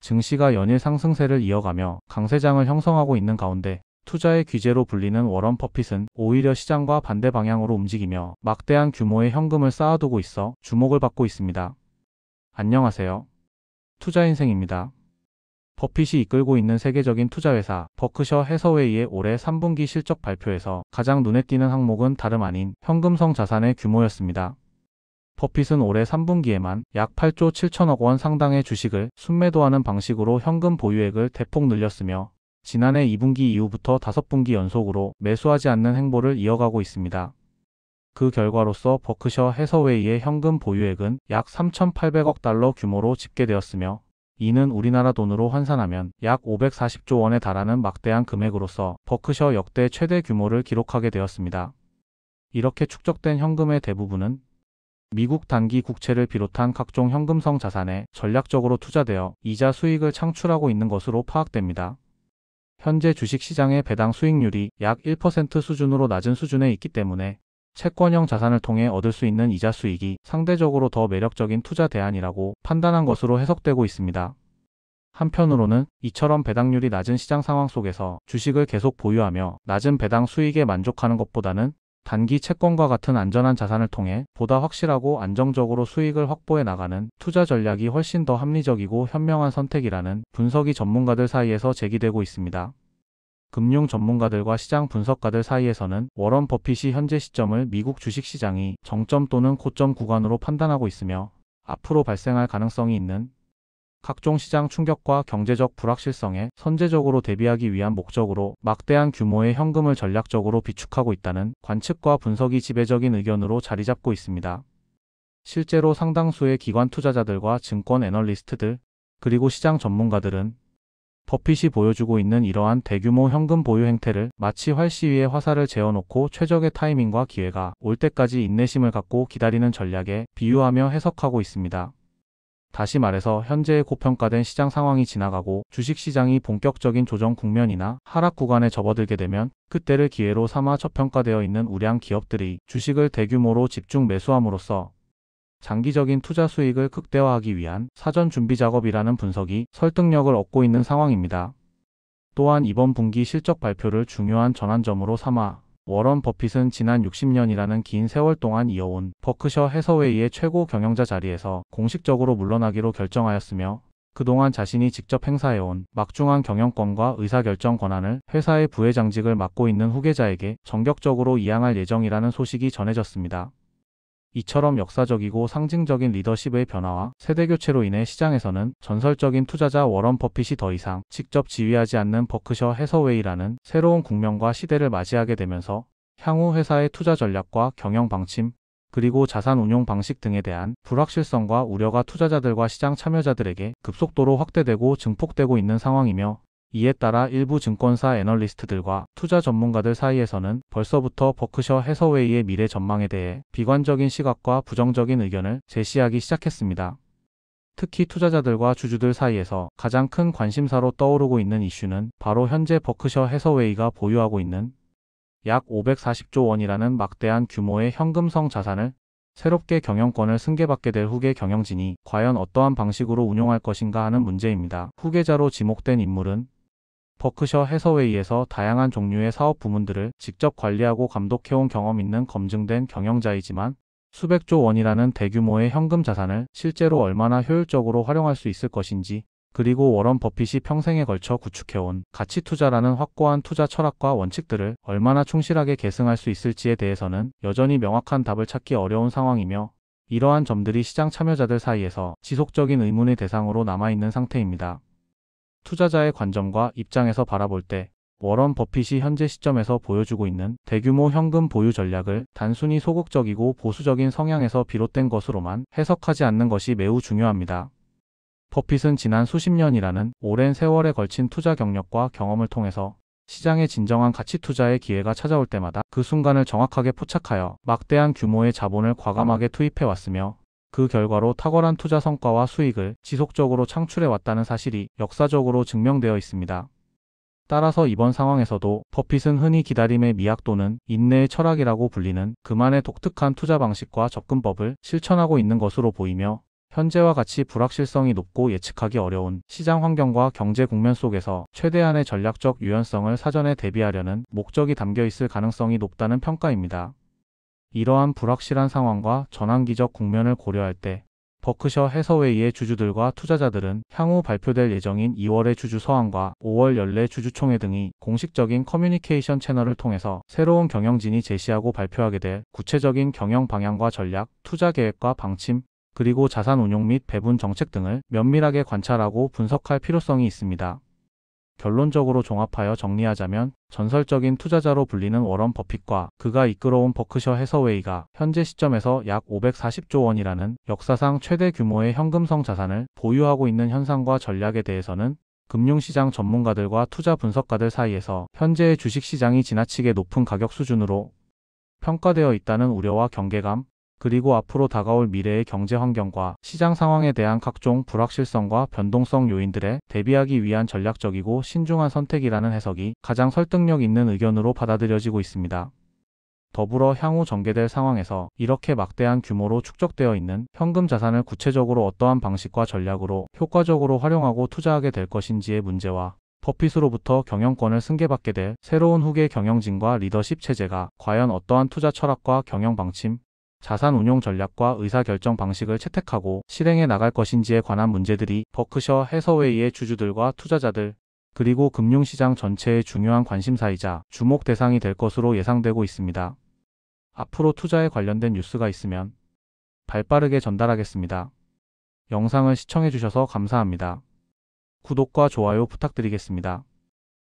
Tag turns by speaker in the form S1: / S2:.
S1: 증시가 연일 상승세를 이어가며 강세장을 형성하고 있는 가운데 투자의 귀재로 불리는 워런 버핏은 오히려 시장과 반대 방향으로 움직이며 막대한 규모의 현금을 쌓아두고 있어 주목을 받고 있습니다. 안녕하세요. 투자인생입니다. 버핏이 이끌고 있는 세계적인 투자회사 버크셔 해서웨이의 올해 3분기 실적 발표에서 가장 눈에 띄는 항목은 다름 아닌 현금성 자산의 규모였습니다. 버핏은 올해 3분기에만 약 8조 7천억 원 상당의 주식을 순매도하는 방식으로 현금 보유액을 대폭 늘렸으며 지난해 2분기 이후부터 5분기 연속으로 매수하지 않는 행보를 이어가고 있습니다. 그 결과로서 버크셔 해서웨이의 현금 보유액은 약 3,800억 달러 규모로 집계되었으며 이는 우리나라 돈으로 환산하면 약 540조 원에 달하는 막대한 금액으로서 버크셔 역대 최대 규모를 기록하게 되었습니다. 이렇게 축적된 현금의 대부분은 미국 단기 국채를 비롯한 각종 현금성 자산에 전략적으로 투자되어 이자 수익을 창출하고 있는 것으로 파악됩니다. 현재 주식시장의 배당 수익률이 약 1% 수준으로 낮은 수준에 있기 때문에 채권형 자산을 통해 얻을 수 있는 이자 수익이 상대적으로 더 매력적인 투자 대안이라고 판단한 것으로 해석되고 있습니다. 한편으로는 이처럼 배당률이 낮은 시장 상황 속에서 주식을 계속 보유하며 낮은 배당 수익에 만족하는 것보다는 단기 채권과 같은 안전한 자산을 통해 보다 확실하고 안정적으로 수익을 확보해 나가는 투자 전략이 훨씬 더 합리적이고 현명한 선택이라는 분석이 전문가들 사이에서 제기되고 있습니다. 금융 전문가들과 시장 분석가들 사이에서는 워런 버핏이 현재 시점을 미국 주식시장이 정점 또는 고점 구간으로 판단하고 있으며 앞으로 발생할 가능성이 있는 각종 시장 충격과 경제적 불확실성에 선제적으로 대비하기 위한 목적으로 막대한 규모의 현금을 전략적으로 비축하고 있다는 관측과 분석이 지배적인 의견으로 자리 잡고 있습니다. 실제로 상당수의 기관 투자자들과 증권 애널리스트들, 그리고 시장 전문가들은 버핏이 보여주고 있는 이러한 대규모 현금 보유 행태를 마치 활시 위에 화살을 재어놓고 최적의 타이밍과 기회가 올 때까지 인내심을 갖고 기다리는 전략에 비유하며 해석하고 있습니다. 다시 말해서 현재의 고평가된 시장 상황이 지나가고 주식시장이 본격적인 조정 국면이나 하락 구간에 접어들게 되면 그때를 기회로 삼아 저평가되어 있는 우량 기업들이 주식을 대규모로 집중 매수함으로써 장기적인 투자 수익을 극대화하기 위한 사전 준비 작업이라는 분석이 설득력을 얻고 있는 상황입니다. 또한 이번 분기 실적 발표를 중요한 전환점으로 삼아 워런 버핏은 지난 60년이라는 긴 세월 동안 이어온 버크셔 해서웨이의 최고 경영자 자리에서 공식적으로 물러나기로 결정하였으며 그동안 자신이 직접 행사해온 막중한 경영권과 의사결정 권한을 회사의 부회장직을 맡고 있는 후계자에게 전격적으로 이양할 예정이라는 소식이 전해졌습니다. 이처럼 역사적이고 상징적인 리더십의 변화와 세대교체로 인해 시장에서는 전설적인 투자자 워런 버핏이 더 이상 직접 지휘하지 않는 버크셔 해서웨이라는 새로운 국면과 시대를 맞이하게 되면서 향후 회사의 투자 전략과 경영 방침, 그리고 자산 운용 방식 등에 대한 불확실성과 우려가 투자자들과 시장 참여자들에게 급속도로 확대되고 증폭되고 있는 상황이며 이에 따라 일부 증권사 애널리스트들과 투자 전문가들 사이에서는 벌써부터 버크셔 해서웨이의 미래 전망에 대해 비관적인 시각과 부정적인 의견을 제시하기 시작했습니다. 특히 투자자들과 주주들 사이에서 가장 큰 관심사로 떠오르고 있는 이슈는 바로 현재 버크셔 해서웨이가 보유하고 있는 약 540조 원이라는 막대한 규모의 현금성 자산을 새롭게 경영권을 승계받게 될 후계 경영진이 과연 어떠한 방식으로 운용할 것인가 하는 문제입니다. 후계자로 지목된 인물은 버크셔 해서웨이에서 다양한 종류의 사업 부문들을 직접 관리하고 감독해온 경험 있는 검증된 경영자이지만 수백조 원이라는 대규모의 현금 자산을 실제로 얼마나 효율적으로 활용할 수 있을 것인지, 그리고 워런 버핏이 평생에 걸쳐 구축해온 가치 투자라는 확고한 투자 철학과 원칙들을 얼마나 충실하게 계승할 수 있을지에 대해서는 여전히 명확한 답을 찾기 어려운 상황이며 이러한 점들이 시장 참여자들 사이에서 지속적인 의문의 대상으로 남아있는 상태입니다. 투자자의 관점과 입장에서 바라볼 때 워런 버핏이 현재 시점에서 보여주고 있는 대규모 현금 보유 전략을 단순히 소극적이고 보수적인 성향에서 비롯된 것으로만 해석하지 않는 것이 매우 중요합니다. 버핏은 지난 수십 년이라는 오랜 세월에 걸친 투자 경력과 경험을 통해서 시장의 진정한 가치 투자의 기회가 찾아올 때마다 그 순간을 정확하게 포착하여 막대한 규모의 자본을 과감하게 투입해왔으며 그 결과로 탁월한 투자 성과와 수익을 지속적으로 창출해왔다는 사실이 역사적으로 증명되어 있습니다. 따라서 이번 상황에서도 버핏은 흔히 기다림의 미학 또는 인내의 철학이라고 불리는 그만의 독특한 투자 방식과 접근법을 실천하고 있는 것으로 보이며 현재와 같이 불확실성이 높고 예측하기 어려운 시장 환경과 경제 국면 속에서 최대한의 전략적 유연성을 사전에 대비하려는 목적이 담겨 있을 가능성이 높다는 평가입니다. 이러한 불확실한 상황과 전환기적 국면을 고려할 때 버크셔 해서웨이의 주주들과 투자자들은 향후 발표될 예정인 2월의 주주 서한과 5월 연례 주주총회 등이 공식적인 커뮤니케이션 채널을 통해서 새로운 경영진이 제시하고 발표하게 될 구체적인 경영 방향과 전략, 투자 계획과 방침, 그리고 자산 운용 및 배분 정책 등을 면밀하게 관찰하고 분석할 필요성이 있습니다. 결론적으로 종합하여 정리하자면 전설적인 투자자로 불리는 워런 버핏과 그가 이끌어온 버크셔 해서웨이가 현재 시점에서 약 540조 원이라는 역사상 최대 규모의 현금성 자산을 보유하고 있는 현상과 전략에 대해서는 금융시장 전문가들과 투자 분석가들 사이에서 현재의 주식시장이 지나치게 높은 가격 수준으로 평가되어 있다는 우려와 경계감, 그리고 앞으로 다가올 미래의 경제 환경과 시장 상황에 대한 각종 불확실성과 변동성 요인들에 대비하기 위한 전략적이고 신중한 선택이라는 해석이 가장 설득력 있는 의견으로 받아들여지고 있습니다. 더불어 향후 전개될 상황에서 이렇게 막대한 규모로 축적되어 있는 현금 자산을 구체적으로 어떠한 방식과 전략으로 효과적으로 활용하고 투자하게 될 것인지의 문제와 버핏으로부터 경영권을 승계받게 될 새로운 후계 경영진과 리더십 체제가 과연 어떠한 투자 철학과 경영 방침, 자산 운용 전략과 의사결정 방식을 채택하고 실행해 나갈 것인지에 관한 문제들이 버크셔 해서웨이의 주주들과 투자자들, 그리고 금융시장 전체의 중요한 관심사이자 주목 대상이 될 것으로 예상되고 있습니다. 앞으로 투자에 관련된 뉴스가 있으면 발빠르게 전달하겠습니다. 영상을 시청해주셔서 감사합니다. 구독과 좋아요 부탁드리겠습니다.